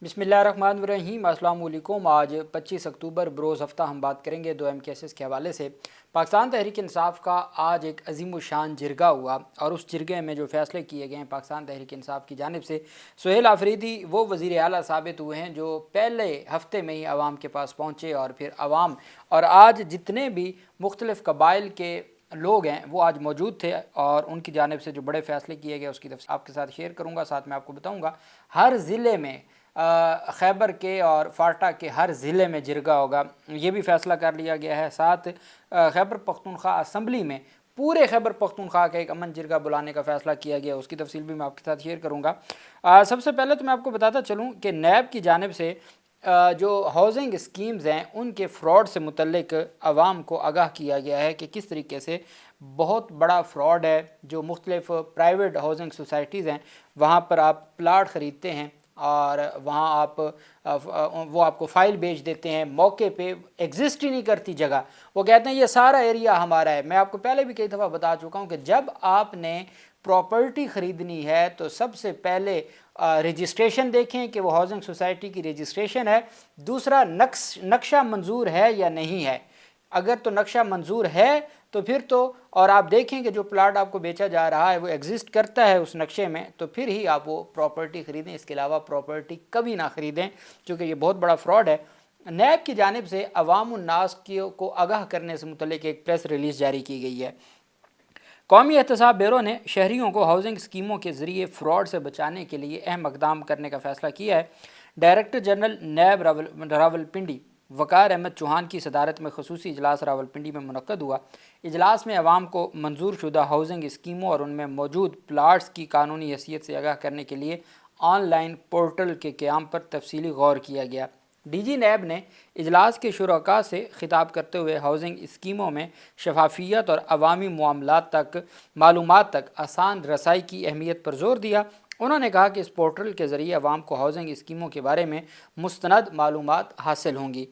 बिस्मिल्लाहिर्रहमानिर्रहीम। अस्सलाम वालेकुम। आज 25 अक्टूबर बरोज़ हफ़्ता हम बात करेंगे दो अहम केसेस के हवाले से। पाकिस्तान तहरीक इंसाफ़ का आज एक अजीम शान जिरगा हुआ और उस जिरगे में जो फ़ैसले किए गए हैं पाकिस्तान तहरीक इंसाफ़ की जानिब से, सुहेल आफरीदी वो वज़ीर आला साबित हुए हैं जो पहले हफ़्ते में ही आवाम के पास पहुँचे और फिर आवाम और आज जितने भी मुख्तलिफ़ कबाइल के लोग हैं वो आज मौजूद थे और उनकी जानिब से जो बड़े फ़ैसले किए गए उसकी तफसील आपके साथ शेयर करूँगा। साथ में आपको बताऊँगा हर ज़िले में खैबर के और फाटा के हर ज़िले में जिरगा होगा, ये भी फ़ैसला कर लिया गया है। साथ खैबर पख्तूनख्वा असम्बली में पूरे खैबर पख्तूनख्वा का एक अमन जिरगा बुलाने का फ़ैसला किया गया, उसकी तफसील भी मैं आपके साथ शेयर करूँगा। सबसे पहले तो मैं आपको बताता चलूँ कि नैब की जानिब से जो हाउसिंग स्कीम्स हैं उनके फ़्रॉड से मुतल्लिक आवाम को आगाह किया गया है कि किस तरीके से बहुत बड़ा फ़्रॉड है। जो मुख्तलिफ़ प्राइवेट हाउसिंग सोसाइटीज़ हैं वहाँ पर आप प्लाट ख़रीदते हैं और वहाँ आप वो आपको फ़ाइल भेज देते हैं, मौके पे एग्जिस्ट ही नहीं करती जगह, वो कहते हैं ये सारा एरिया हमारा है। मैं आपको पहले भी कई दफ़ा बता चुका हूँ कि जब आपने प्रॉपर्टी ख़रीदनी है तो सबसे पहले रजिस्ट्रेशन देखें कि वो हाउसिंग सोसाइटी की रजिस्ट्रेशन है। दूसरा नक्शा मंजूर है या नहीं है। अगर तो नक्शा मंजूर है तो फिर तो और आप देखें कि जो प्लाट आपको बेचा जा रहा है वो एग्जिस्ट करता है उस नक्शे में, तो फिर ही आप वो प्रॉपर्टी ख़रीदें। इसके अलावा प्रॉपर्टी कभी ना ख़रीदें क्योंकि ये बहुत बड़ा फ्रॉड है। नैब की जानिब से अवाम उन्नास को आगाह करने से मुतल्लिक एक प्रेस रिलीज़ जारी की गई है। कौमी एहतसाब ब्यूरो ने शहरियों को हाउसिंग स्कीमों के ज़रिए फ़्रॉड से बचाने के लिए अहम इक़दाम करने का फ़ैसला किया है। डायरेक्टर जनरल नैब रावलपिंडी वक़ार अहमद चौहान की सदारत में खसूसी इजलास रावलपिंडी में मुनक्कद हुआ। इजलास में अवाम को मंजूर शुदा हाउसिंग स्कीमों और उनमें मौजूद प्लाट्स की कानूनी हैसियत से आगाह करने के लिए ऑनलाइन पोर्टल के क़याम पर तफसीली गौर किया गया। DG नैब ने इजलास के शुरका से खिताब करते हुए हाउसिंग स्कीमों में शफाफियत और अवामी मालूमात तक आसान रसाई की अहमियत पर जोर दिया। उन्होंने कहा कि इस पोर्टल के ज़रिए अवाम को हाउसिंग स्कीमों के बारे में मुस्तनद मालूमात हासिल होंगी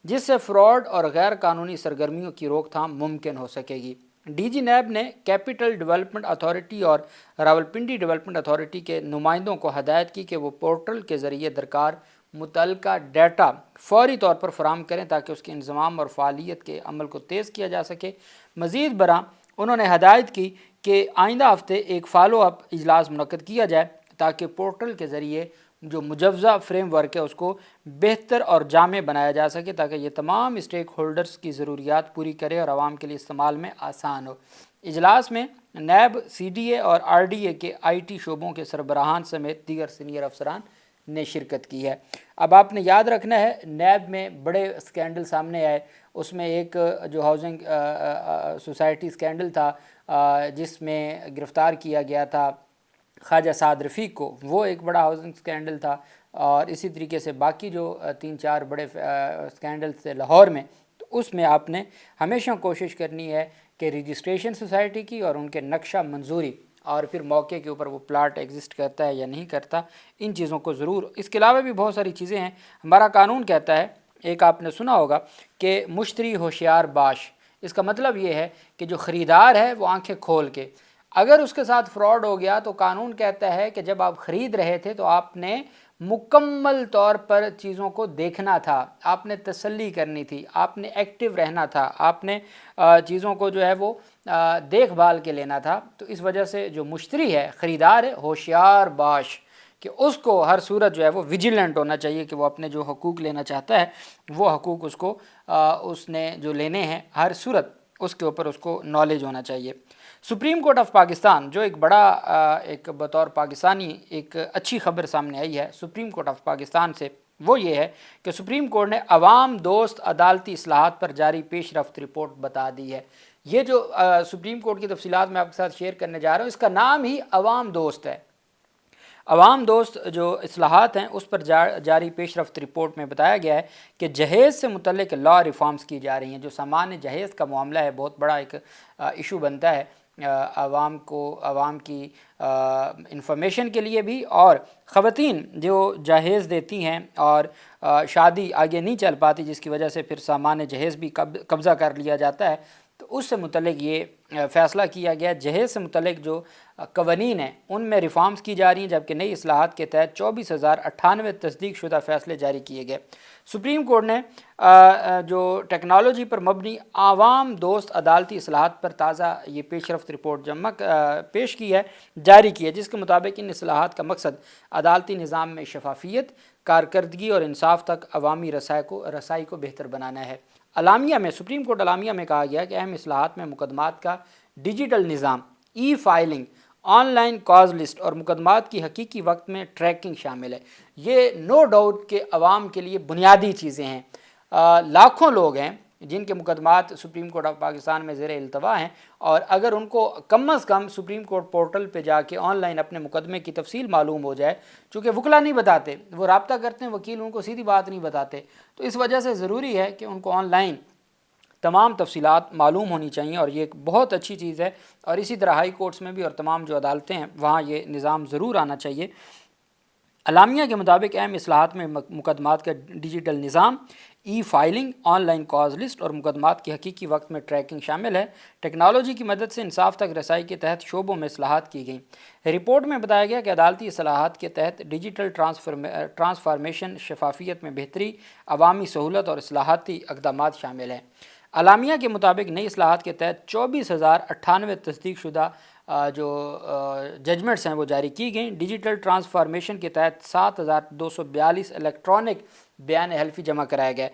जिससे फ़्रॉड और गैर कानूनी सरगर्मियों की रोकथाम मुमकिन हो सकेगी। DG नैब ने कैपिटल डेवलपमेंट अथॉरिटी और रावलपिंडी डेवलपमेंट अथॉरिटी के नुमाइंदों को हदायत की कि वो पोर्टल के ज़रिए दरकार मुतल्लिका डाटा फौरी तौर पर फराहम करें ताकि उसके इंज़माम और फ़ालियत के अमल को तेज़ किया जा सके। मज़ीद बरां उन्होंने हदायत की कि आइंदा हफ्ते एक फ़ॉलो अप इजलास मुनक्कद किया जाए ताकि पोर्टल के ज़रिए जो मुजव्ज़ा फ्रेम वर्क है उसको बेहतर और जामे बनाया जा सके ताकि ये तमाम स्टेक होल्डर्स की ज़रूरियात पूरी करे और आवाम के लिए इस्तेमाल में आसान हो। इजलास में नैब CDA और RDA के IT शोबों के सरबराहान समेत दीगर सीनियर अफसरान ने शिरकत की है। अब आपने याद रखना है नैब में बड़े स्कैंडल सामने आए, उसमें एक जो हाउसिंग सोसाइटी स्कैंडल था जिसमें गिरफ़्तार किया गया था ख्वाजा साद रफ़ीक को, वो एक बड़ा हाउसिंग स्कैंडल था। और इसी तरीके से बाकी जो 3-4 बड़े स्कैंडल थे लाहौर में, तो उसमें आपने हमेशा कोशिश करनी है कि रजिस्ट्रेशन सोसाइटी की और उनके नक्शा मंजूरी और फिर मौके के ऊपर वो प्लाट एग्जिस्ट करता है या नहीं करता, इन चीज़ों को ज़रूर। इसके अलावा भी बहुत सारी चीज़ें हैं। हमारा कानून कहता है, एक आपने सुना होगा कि मुश्तरी होशियार बाश, इसका मतलब ये है कि जो ख़रीदार है वो आंखें खोल के, अगर उसके साथ फ्रॉड हो गया तो कानून कहता है कि जब आप ख़रीद रहे थे तो आपने मुकम्मल तौर पर चीज़ों को देखना था, आपने तसल्ली करनी थी, आपने एक्टिव रहना था, आपने चीज़ों को जो है वो देखभाल के लेना था। तो इस वजह से जो मुश्तरी है, ख़रीदार है, होशियार बाश, कि उसको हर सूरत जो है वो विजिलेंट होना चाहिए कि वो अपने जो हकूक़ लेना चाहता है वो हकूक़ उसको उसने जो लेने हैं हर सूरत उसके ऊपर उसको नॉलेज होना चाहिए। सुप्रीम कोर्ट ऑफ पाकिस्तान जो एक बड़ा एक बतौर पाकिस्तानी एक अच्छी खबर सामने आई है सुप्रीम कोर्ट ऑफ पाकिस्तान से, वो ये है कि सुप्रीम कोर्ट ने अवाम दोस्त अदालती इस्लाहात पर जारी पेश रफ्त रिपोर्ट बता दी है। ये जो सुप्रीम कोर्ट की तफसीलात मैं आपके साथ शेयर करने जा रहा हूँ, इसका नाम ही अवाम दोस्त है। अवाम दोस्त जो इस्लाहात हैं उस पर जारी पेश रफ्त रिपोर्ट में बताया गया है कि जहेज़ से मुतल्लिक लॉ रिफॉर्म्स की जा रही हैं। जो सामान्य जहेज़ का मामला है बहुत बड़ा एक इशू बनता है आवाम की इंफॉर्मेशन के लिए भी, और ख़वातीन जो जहेज़ देती हैं और शादी आगे नहीं चल पाती जिसकी वजह से फिर सामान्य जहेज़ भी कब्ज़ा कर लिया जाता है, تو اس سے متعلق یہ فیصلہ کیا گیا۔ جہیز سے متعلق جو قوانین ہیں ان میں ریفارمز کی جا رہی ہیں، جبکہ نئی اصلاحات کے تحت 24,098 تصدیق شدہ فیصلے جاری کیے گئے۔ سپریم کورٹ نے جو ٹیکنالوجی پر مبنی عوام دوست عدالتی اصلاحات پر تازہ یہ پیش رفت رپورٹ پیش کی ہے، جاری کی ہے، جس کے مطابق ان اصلاحات کا مقصد عدالتی نظام میں شفافیت، کارکردگی اور انصاف تک عوامی رسائی کو بہتر بنانا ہے۔ اعلامیہ میں سپریم کورٹ اعلامیہ میں کہا گیا کہ اہم اصلاحات میں مقدمات کا ڈیجیٹل نظام، e filing, online cause list اور مقدمات کی حقیقی وقت میں ٹریکنگ شامل ہے۔ یہ نو ڈاؤٹ کہ عوام کے لیے بنیادی چیزیں ہیں۔ لاکھوں لوگ ہیں جن کے مقدمات سپریم کورٹ آف پاکستان میں زیر التوا ہیں، اور اگر ان کو کم از کم سپریم کورٹ پورٹل پہ جا کے آن لائن اپنے مقدمے کی تفصیل معلوم ہو جائے، چونکہ وکلا نہیں بتاتے، وہ رابطہ کرتے ہیں وکیل ان کو سیدھی بات نہیں بتاتے، تو اس وجہ سے ضروری ہے کہ ان کو آن لائن تمام تفصیلات معلوم ہونی چاہیے، اور یہ ایک بہت اچھی چیز ہے۔ اور اسی طرح ہائی کورٹس میں بھی اور تمام جو عدالتیں ہیں وہاں یہ نظام ضرور آنا چاہیے۔ اعلامیہ کے مطابق اہم اصلاحات میں مقدمات کا ڈیجیٹل نظام، e filing, online cause list اور مقدمات کی حقیقی وقت میں ٹریکنگ شامل ہے۔ ٹیکنالوجی کی مدد سے انصاف تک رسائی کے تحت شعبوں میں اصلاحات کی گئیں۔ رپورٹ میں بتایا گیا کہ عدالتی اصلاحات کے تحت ڈیجیٹل ٹرانسفارمیشن، شفافیت میں بہتری، عوامی سہولت اور اصلاحاتی اقدامات شامل ہیں۔ اعلامیہ کے مطابق نئی اصلاحات کے تحت 24,098 تصدیق شدہ جو ججمنٹس ہیں وہ جاری کی گئیں۔ ڈیجیٹل ٹرانسفارمیشن کے تحت 7,242 الیکٹرانک بیان حلفی جمع کرائے گئے۔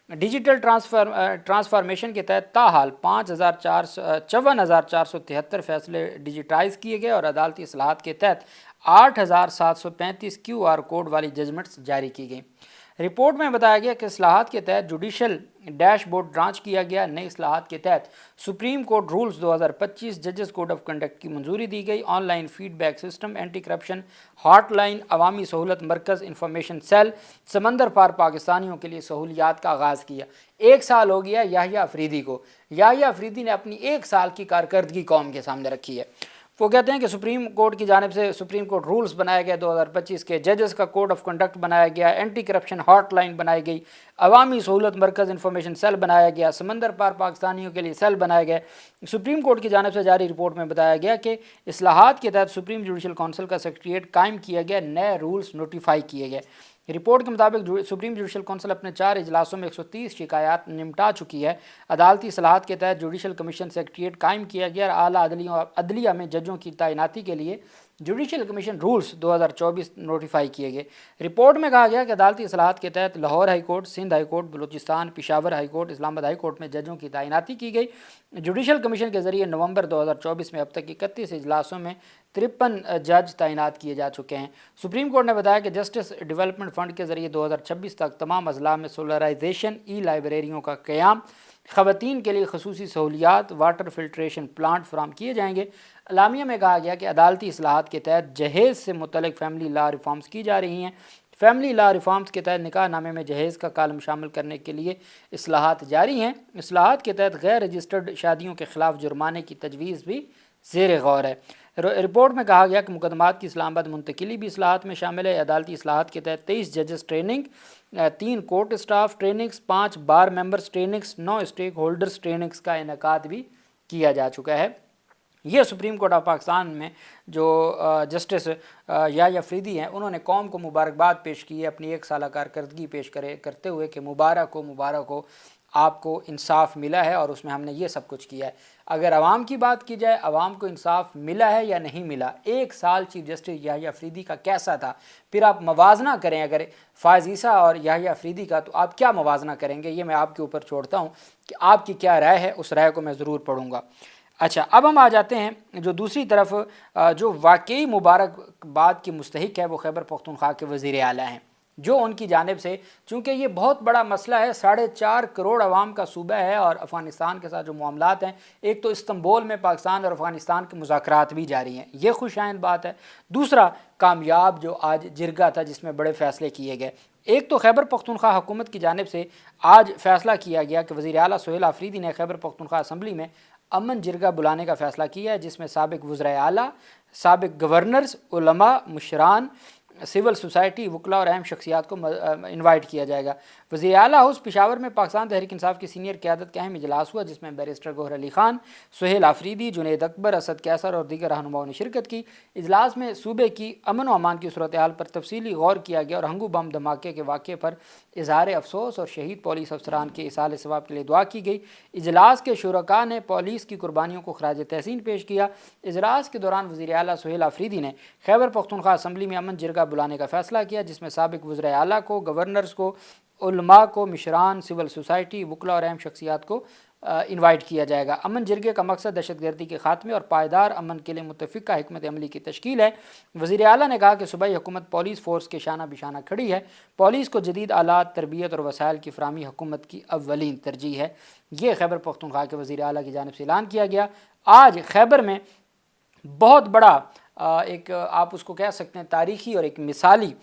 ڈیجیٹل ٹرانسفارمیشن کے تحت تاحال 54,473 فیصلے ڈیجیٹائز کیے گئے، اور عدالتی اصلاحات کے تحت 8,735 QR کوڈ والی ججمنٹس جاری کی گئیں۔ رپورٹ میں بتایا گیا کہ اصلاحات کے تحت جوڈیشل ڈیش بورڈ ڈرانچ کیا گیا۔ نئی اصلاحات کے تحت سپریم کورٹ رولز 2025 ججز کوڈ آف کنڈکٹ کی منظوری دی گئی۔ Online feedback system, anti corruption hotline, عوامی سہولت مرکز، انفارمیشن سیل، سمندر پار پاکستانیوں کے لیے سہولیات کا آغاز کیا۔ 1 سال ہو گیا یحییٰ افریدی کو۔ یحییٰ افریدی نے اپنی 1 سال کی کارکردگی قوم کے سامنے رکھی ہے۔ وہ کہتے ہیں کہ سپریم کورٹ کی جانب سے سپریم کورٹ رولز بنائے گئے 2025 کے، ججز کا کوڈ آف کنڈکٹ بنایا گیا، اینٹی کرپشن ہاٹ لائن بنائی گئی، عوامی سہولت مرکز انفارمیشن سیل بنایا گیا، سمندر پار پاکستانیوں کے لیے سیل بنائے گئے۔ سپریم کورٹ کی جانب سے جاری رپورٹ میں بتایا گیا کہ اصلاحات کے تحت سپریم جوڈیشل کونسل کا سیکریٹریٹ قائم کیا گیا، نئے رولز نوٹیفائی کیے گئے۔ رپورٹ کے مطابق سپریم جوڈیشل کونسل اپنے 4 اجلاسوں میں 130 شکایات نمٹا چکی ہے۔ عدالتی اصلاحات کے تحت جوڈیشل کمیشن سیکریٹریٹ قائم کیا گیا، اور اعلیٰ عدلیہ میں ججوں کی تعیناتی کے لیے جوڈیشل کمیشن رولز 2024 نوٹیفائی کیے گئے۔ رپورٹ میں کہا گیا کہ عدالتی اصلاحات کے تحت Lahore high court, Sindh high court, Balochistan, Peshawar high court, Islamabad high court میں ججوں کی تعیناتی کی گئی۔ جوڈیشل کمیشن کے ذریعے نومبر 2024 میں اب تک 31 اجلاسوں میں 53 جج تعینات کیے جا چکے ہیں۔ سپریم کورٹ نے بتایا کہ جسٹس ڈیولپمنٹ فنڈ کے ذریعے 2026 تک تمام اضلاع میں سولرائزیشن، ای لائبریریوں کا قیام، خواتین کے لیے خصوصی سہولیات، واٹر فلٹریشن پلانٹ فراہم کیے جائیں گے۔ اعلامیہ میں کہا گیا کہ عدالتی اصلاحات کے تحت جہیز سے متعلق فیملی لا ریفارمز کی جا رہی ہیں۔ فیملی لا ریفارمز کے تحت نکاح نامے میں جہیز کا کالم شامل کرنے کے لیے اصلاحات جاری ہیں۔ اصلاحات کے تحت غیر رجسٹرڈ شادیوں کے خلاف جرمانے کی تجویز بھی زیر غور ہے۔ رپورٹ میں کہا گیا کہ مقدمات کی اسلام آباد منتقلی بھی اصلاحات میں شامل ہے۔ عدالتی اصلاحات کے تحت 23 ججز training, 3 court staff trainings, 5 bar members trainings, 9 stakeholders trainings کا انعقاد بھی کیا جا چکا ہے۔ یہ سپریم کورٹ آف پاکستان میں جو جسٹس یحییٰ افریدی ہیں، انہوں نے قوم کو مبارکباد پیش کی ہے اپنی 1 سالہ کارکردگی پیش کرتے ہوئے کہ مبارک ہو آپ کو انصاف ملا ہے، اور اس میں ہم نے یہ سب کچھ کیا ہے۔ اگر عوام کی بات کی جائے، عوام کو انصاف ملا ہے یا نہیں ملا، 1 سال چیف جسٹس یحییٰ افریدی کا کیسا تھا، پھر آپ موازنہ کریں اگر فائز عیسیٰ اور یحییٰ افریدی کا، تو آپ کیا موازنہ کریں گے، یہ میں آپ کے اوپر چھوڑتا ہوں کہ آپ کی کیا رائے ہے، اس رائے کو میں ضرور پڑھوں گا۔ اچھا، اب ہم آ جاتے ہیں جو دوسری طرف جو واقعی مبارکباد کی مستحق ہے، وہ خیبر پختونخوا کے وزیر اعلیٰ ہیں، جو ان کی جانب سے، چونکہ یہ بہت بڑا مسئلہ ہے، 4.5 کروڑ عوام کا صوبہ ہے، اور افغانستان کے ساتھ جو معاملات ہیں، ایک تو استنبول میں پاکستان اور افغانستان کے مذاکرات بھی جاری ہیں، یہ خوش آئند بات ہے۔ دوسرا، کامیاب جو آج جرگہ تھا جس میں بڑے فیصلے کیے گئے، ایک تو خیبر پختونخوا حکومت کی جانب سے آج فیصلہ کیا گیا کہ وزیر اعلیٰ سہیل آفریدی نے خیبر پختونخوا اسمبلی میں امن جرگہ بلانے کا فیصلہ کیا ہے، جس میں سابق وزرائے اعلیٰ، سابق گورنرز، علماء، مشران، सिविल सोसाइटी, वकला और अहम शख्सियात को इन्वाइट किया जाएगा। वज़ीर आला हाउस पेशावर में पाकिस्तान तहरीक इंसाफ की सीनियर क़यादत का अहम इजलास हुआ, जिसमें बैरिस्टर गौहर अली खान, सुहेल आफरीदी, जुनैद अकबर, असद कैसर और दीगर रहनुमाओं ने शिरकत की। इजलास में सूबे की अमन व अमान की सूरत हाल पर तफसीली गौर किया गया और हंगू बम धमाके के वाक़े पर इजहार अफसोस और शहीद पुलिस अफसरान के इसाल सवाब के लिए दुआ की गई। इजलास के शुरका ने पुलिस की कुर्बानियों को खराज तहसीन पेश किया। इजलास के दौरान वज़ीर आला सुहेल आफरीदी ने खैबर पख्तूनख्वा असम्बली में अमन जिरगा बुलाने का फैसला किया, जिसमें साबिक वज़ीर आला को, गवर्नर्स को, उलमा को, मिशरान, सिविल सोसाइटी, वकला और अहम शख्सियात को इन्वाइट किया जाएगा। अमन जिरगे का मकसद दहशतगर्दी के खात्मे और पायदार अमन के लिए मुत्तफ़िक़ा हिकमत अमली की तश्कील है। वज़ीर आला ने कहा कि सूबाई हुकूमत पुलिस फ़ोर्स के शाना बिशाना खड़ी है। पुलिस को जदीद आलात, तरबियत और वसाइल की फ़राहमी हुकूमत की अव्वलीन तरजीह है। ये खैबर पख्तूनख्वा के वज़ीर आला की जानिब से ऐलान किया गया। आज खैबर में बहुत बड़ा एक आप उसको कह सकते हैं तारीख़ी और एक मिसाली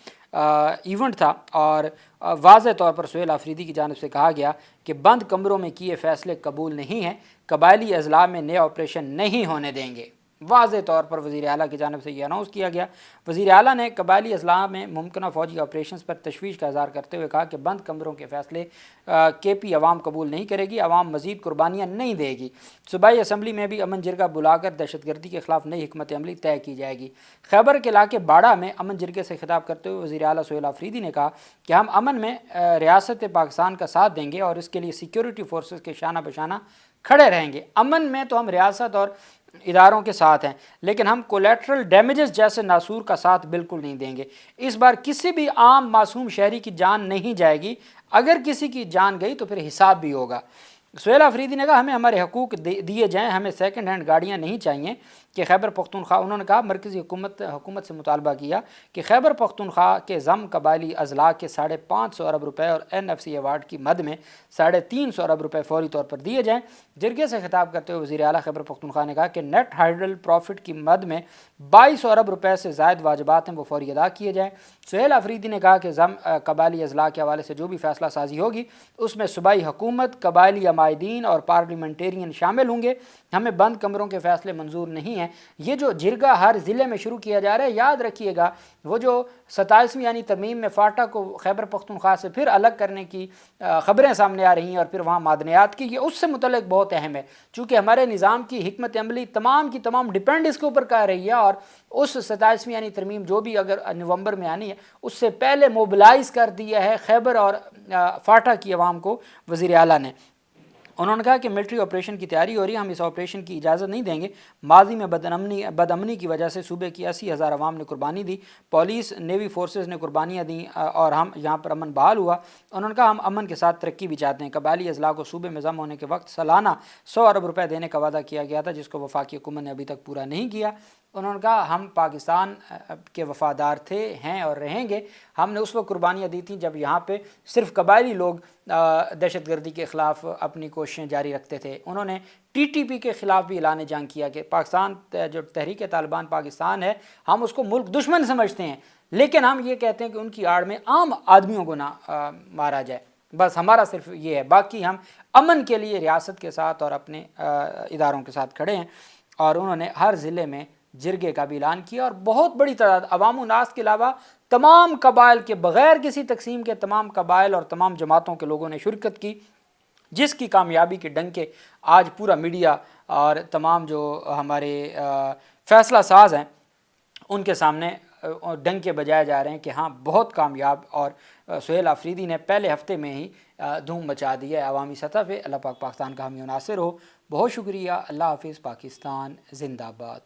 इवेंट था, और वाज़ेह तौर पर सुहेल आफरीदी की जानिब से कहा गया कि बंद कमरों में किए फ़ैसले कबूल नहीं हैं, कबायली अज़ला में नया ऑपरेशन नहीं होने देंगे। वाज़ेह तौर पर वज़ीर आला की जानिब से ये अनाउंस किया गया। वज़ीर आला ने कबायली अज़ला में मुमकिन फ़ौजी ऑपरेशन पर तशवीश का इज़हार करते हुए कहा कि बंद कमरों के फ़ैसले KP अवाम कबूल नहीं करेगी, अवाम मज़ीद कुर्बानियाँ नहीं देगी। सूबाई असम्बली में भी अमन जिरगा बुलाकर दहशतगर्दी के ख़िलाफ़ नई हिकमत अमली तय की जाएगी। खैबर के इलाके बाड़ा में अमन जिरगे से खिताब करते हुए वज़ीर आला सुहेल आफरीदी ने कहा कि हम अमन में रियासत पाकिस्तान का साथ देंगे और इसके लिए सिक्योरिटी फोर्सेस के शाना बशाना खड़े रहेंगे। अमन में तो हम रियासत और इदारों के साथ हैं, लेकिन हम कोलेट्रल डैमेजेस जैसे नासूर का साथ बिल्कुल नहीं देंगे। इस बार किसी भी आम मासूम शहरी की जान नहीं जाएगी, अगर किसी की जान गई तो फिर हिसाब भी होगा। सुहेल आफरीदी ने कहा हमें हमारे हकूक़ दिए जाएँ, हमें सेकंड हैंड गाड़ियाँ नहीं चाहिए कि खैबर पख्तूनख्वा। उन्होंने कहा मरकज़ी हुकूमत से मुतालबा किया कि खैबर पख्तूनख्वा के ज़म कबायली अज़ला के 550 अरब रुपये और NFC अवार्ड की मद में 350 अरब रुपये फौरी तौर पर दिए जाएँ। जिरगे से खिताब करते हुए वज़ीर आला खैबर पख्तूनख्वा ने कहा कि नेट हाइडल प्रॉफिट की मद में 2200 अरब रुपये से ज़ायद वाजबात हैं वो फौरी अदा किए जाएँ। सुहेल आफरीदी ने कहा कि ज़म कबायली अज़ला के हवाले से जो भी फैसला साजी होगी उसमें सूबाई हुकूमत, कबायली अमायदीन और पार्लियामेंटेरियन शामिल होंगे। हमें बंद कमरों के फैसले मंजूर नहीं हैं। ये जो जिरगा हर ज़िले में शुरू किया जा रहा है, याद रखिएगा वो जो 27वीं यानी तरमीम में फाटा को खैबर पख्तूनख्वा से फिर अलग करने की ख़बरें सामने आ रही हैं और फिर वहाँ मादनियात की, ये उससे मुतल्लिक़ बहुत अहम है, चूँकि हमारे निज़ाम की हिकमत अमली तमाम की तमाम डिपेंड इसके ऊपर कर रही है। और उस 27वीं यानी तरमीम जो भी अगर नवंबर में आनी है, उससे पहले मोबिलाइज़ कर दिया है खैबर और फाटा की आवाम को वज़ीर आला ने। उन्होंने कहा कि मिलिट्री ऑपरेशन की तैयारी हो रही है, हम इस ऑपरेशन की इजाज़त नहीं देंगे। माजी में बदअमनी की वजह से सूबे की 80,000 अवाम ने कुर्बानी दी, पुलिस, नेवी फोर्सेस ने कुर्बानियाँ दी और हम यहाँ पर अमन बहाल हुआ। उन्होंने कहा हम अमन के साथ तरक्की भी चाहते हैं। कबायली अज़ला को सूबे में जम होने के वक्त सालाना 100 अरब रुपये देने का वादा किया गया था, जिसको वफाकी हुकूमत ने अभी तक पूरा नहीं किया। उन्होंने कहा हम पाकिस्तान के वफ़ादार थे, हैं और रहेंगे। हमने उस वक्त कुर्बानियाँ दी थी जब यहाँ पे सिर्फ कबायली लोग दहशतगर्दी के ख़िलाफ़ अपनी कोशिशें जारी रखते थे। उन्होंने TTP के ख़िलाफ़ भी ऐलान जंग किया कि पाकिस्तान जो तहरीक तालिबान पाकिस्तान है, हम उसको मुल्क दुश्मन समझते हैं, लेकिन हम ये कहते हैं कि उनकी आड़ में आम आदमियों को ना मारा जाए। बस हमारा सिर्फ ये है, बाकी हम अमन के लिए रियासत के साथ और अपने इदारों के साथ खड़े हैं। और उन्होंने हर ज़िले में जिरगे का भी ऐलान किया और बहुत बड़ी तादाद अवाम नास के अलावा तमाम कबाइल के, बग़ैर किसी तकसीम के तमाम कबाइल और तमाम जमातों के लोगों ने शिरकत की, जिसकी कामयाबी के डंके आज पूरा मीडिया और तमाम जो हमारे फ़ैसला साज हैं उनके सामने डंके बजाए जा रहे हैं कि हाँ बहुत कामयाब। और सुहेल आफरीदी ने पहले हफ्ते में ही धूम मचा दी है अवामी सतह पे। अल्लाह पाक पाकिस्तान का हामी नासिर हो। बहुत शुक्रिया। अल्लाह हाफ़िज़। पाकिस्तान ज़िंदाबाद।